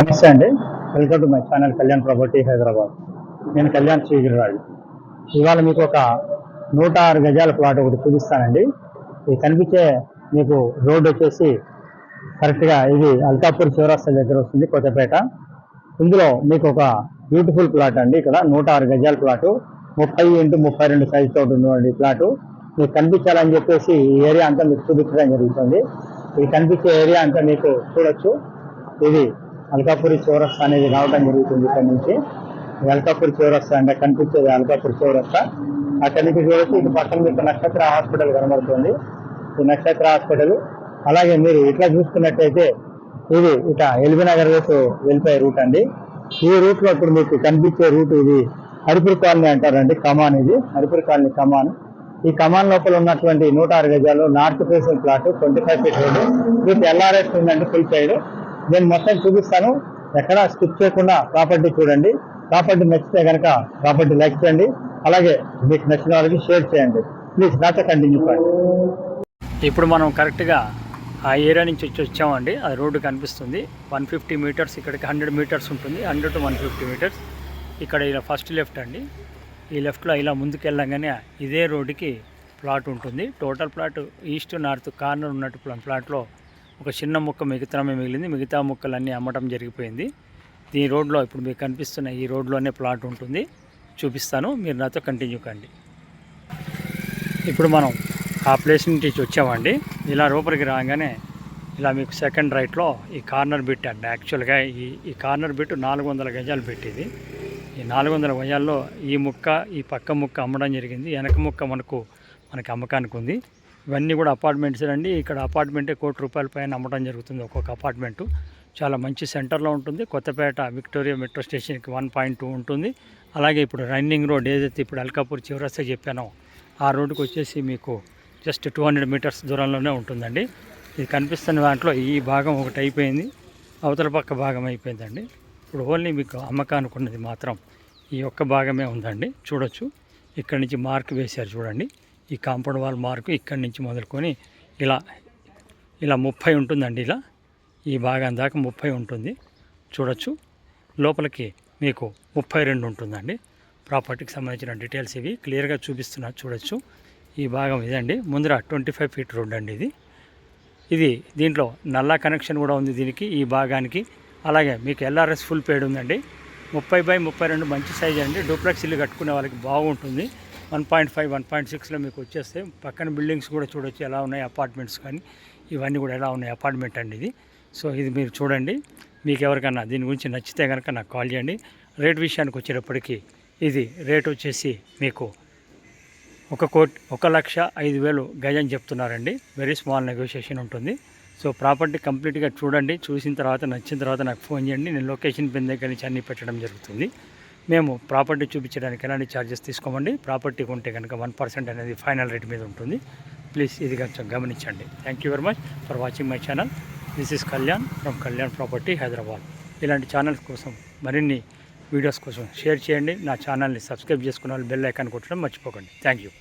నమస్తే అండి. Welcome to my channel Kalyan property Hyderabad. నేను కళ్యాణ్ శ్రీగిరిరాజు. ఇవాళ మీకు ఒక 106 గజాల ప్లాట్ ఒకటి చూపిస్తానండి. ఇది కనిపించే మీకు రోడ్ వచ్చేసి కరెక్ట్గా ఇది అల్కాపూర్ చౌరస్తా దగ్గర వస్తుంది, కొత్తపేట. ఇందులో మీకు ఒక బ్యూటిఫుల్ ప్లాట్ అండి. ఇక్కడ 106 గజాల ప్లాటు, 30x32 సైజ్ తోటి ఉన్నటువంటి ప్లాటు మీకు కనిపించాలని చెప్పేసి ఈ ఏరియా అంతా మీకు చూపించడం జరుగుతుంది. ఇది కనిపించే ఏరియా అంతా మీకు చూడొచ్చు. ఇది అల్కాపూరి చౌరస్తా అనేది రావడం జరుగుతుంది. ఇక్కడ నుంచి అల్కాపూరి చౌరస్తా అంటే కనిపించేది అల్కాపూరి చౌరస్తా. అక్కడి నుంచి చూడొచ్చు. ఇటు పక్కన మీకు నక్షత్ర హాస్పిటల్ కనబడుతుంది. ఈ నక్షత్ర హాస్పిటల్. అలాగే మీరు ఇట్లా చూసుకున్నట్టయితే ఇది ఇక ఎల్బీ నగర్ వైపు వెళ్ళిపోయే రూట్ అండి. ఈ రూట్ లో ఇప్పుడు మీకు కనిపించే రూట్ ఇది హరిపురి కాలనీ అంటారండి. కమాన్, ఇది హరిపురి కాలనీ కమాన్. ఈ కమాన్ లోపల ఉన్నటువంటి 106 గజాలు north facing plot, 25 feet road with LRS ఉందండి, ఫుల్ సైడ్. నేను మొత్తం చూపిస్తాను, ఎక్కడ స్కిప్ చేయకుండా ప్రాపర్టీ చూడండి. ప్రాపర్టీ నచ్చితే కనుక ప్రాపర్టీ లైక్ చేయండి, అలాగే మీకు నచ్చిన వాళ్ళకి షేర్ చేయండి. ప్లీజ్ నాతో కంటిన్యూ చేయండి. ఇప్పుడు మనం కరెక్ట్గా ఆ ఏరియా నుంచి వచ్చామండి. ఆ రోడ్డు కనిపిస్తుంది. 150 మీటర్స్, ఇక్కడికి 100 మీటర్స్ ఉంటుంది. 100 to 150 మీటర్స్. ఇక్కడ ఇలా ఫస్ట్ లెఫ్ట్ అండి. ఈ లెఫ్ట్లో ఇలా ముందుకు వెళ్ళంగానే ఇదే రోడ్డుకి ప్లాట్ ఉంటుంది. Total plot east north corner ఉన్నట్టు ప్లాట్లో ఒక చిన్న ముక్క మిగతామే మిగిలింది. మిగతా ముక్కలన్నీ అమ్మటం జరిగిపోయింది. ఈ రోడ్లో ఇప్పుడు మీకు కనిపిస్తున్న ఈ రోడ్లోనే ప్లాట్ ఉంటుంది. చూపిస్తాను, మీరు నాతో కంటిన్యూ కండి. ఇప్పుడు మనం ఆ ప్లేస్ నుంచి వచ్చామండి. ఇలా లోపలికి రాగానే ఇలా మీకు సెకండ్ రైట్లో ఈ కార్నర్ బిట్ అండి. యాక్చువల్గా ఈ కార్నర్ బిట్ 400 గజాలు పెట్టింది. ఈ 400 గజాల్లో ఈ ముక్క, ఈ పక్క ముక్క అమ్మడం జరిగింది. వెనక ముక్క మనకి అమ్మకానికి ఉంది. ఇవన్నీ కూడా అపార్ట్మెంట్స్ అండి. ఇక్కడ అపార్ట్మెంటే ₹1,00,00,000 పైన అమ్మడం జరుగుతుంది. ఒక్కొక్క అపార్ట్మెంటు చాలా మంచి సెంటర్లో ఉంటుంది. కొత్తపేట విక్టోరియా మెట్రో స్టేషన్కి 1.2 ఉంటుంది. అలాగే ఇప్పుడు రన్నింగ్ రోడ్ ఏదైతే ఇప్పుడు అల్కాపూర్ చౌరస్తా చెప్పానో ఆ రోడ్డుకి వచ్చేసి మీకు జస్ట్ 200 మీటర్స్ దూరంలోనే ఉంటుందండి. ఇది కనిపిస్తున్న దాంట్లో ఈ భాగం ఒకటి అయిపోయింది, అవతల పక్క భాగం అయిపోయిందండి. ఇప్పుడు ఓన్లీ మీకు అమ్మకానికి ఉన్నది మాత్రం ఈ ఒక్క భాగమే ఉందండి. చూడొచ్చు, ఇక్కడి నుంచి మార్క్ వేశారు చూడండి. ఈ కాంపౌండ్ వాల్ మార్కు ఇక్కడి నుంచి మొదలుకొని ఇలా 30 ఉంటుందండి. ఇలా ఈ భాగం దాకా 30 ఉంటుంది. చూడొచ్చు, లోపలికి మీకు 32 ఉంటుందండి. ప్రాపర్టీకి సంబంధించిన డీటెయిల్స్ ఇవి క్లియర్గా చూపిస్తున్నా, చూడొచ్చు. ఈ భాగం ఇదండి. ముందర 25 ఫీట్ రోడ్ అండి ఇది. దీంట్లో నల్లా కనెక్షన్ కూడా ఉంది దీనికి, ఈ భాగానికి. అలాగే మీకు ఎల్ఆర్ఎస్ ఫుల్ పేడ్ ఉందండి. 30x32 మంచి సైజ్ అండి. డూప్లెక్స్ ఇల్లు కట్టుకునే వాళ్ళకి బాగుంటుంది. 1.5, 1.6లో మీకు వచ్చేస్తే పక్కన బిల్డింగ్స్ కూడా చూడొచ్చు ఎలా ఉన్నాయి, అపార్ట్మెంట్స్ కానీ ఇవన్నీ కూడా ఎలా ఉన్నాయి, అపార్ట్మెంట్ అండి ఇది. సో ఇది మీరు చూడండి. మీకు ఎవరికన్నా దీని గురించి నచ్చితే కనుక నాకు కాల్ చేయండి. రేట్ విషయానికి వచ్చేటప్పటికి ఇది రేట్ వచ్చేసి మీకు 1,05,000 గజం చెప్తున్నారండి. వెరీ స్మాల్ నెగోషియేషన్ ఉంటుంది. సో ప్రాపర్టీ కంప్లీట్గా చూడండి. చూసిన తర్వాత నచ్చిన తర్వాత నాకు ఫోన్ చేయండి. నేను లొకేషన్ పిన్ దగ్గర నుంచి అన్నీ పెట్టడం జరుగుతుంది. మేము ప్రాపర్టీ చూపించడానికి ఎలాంటి ఛార్జెస్ తీసుకోమండి. ప్రాపర్టీ కొంటే కనుక 1% అనేది ఫైనల్ రేట్ మీద ఉంటుంది. ప్లీజ్ ఇది కొంచెం గమనించండి. Thank you very much for watching my channel. This is Kalyan from Kalyan property Hyderabad. ఇలాంటి ఛానల్స్ కోసం మరిన్ని వీడియోస్ కోసం షేర్ చేయండి. నా ఛానల్ని సబ్స్క్రైబ్ చేసుకున్న వాళ్ళు బెల్ ఐకాన్ కొట్టడం మర్చిపోకండి. Thank you.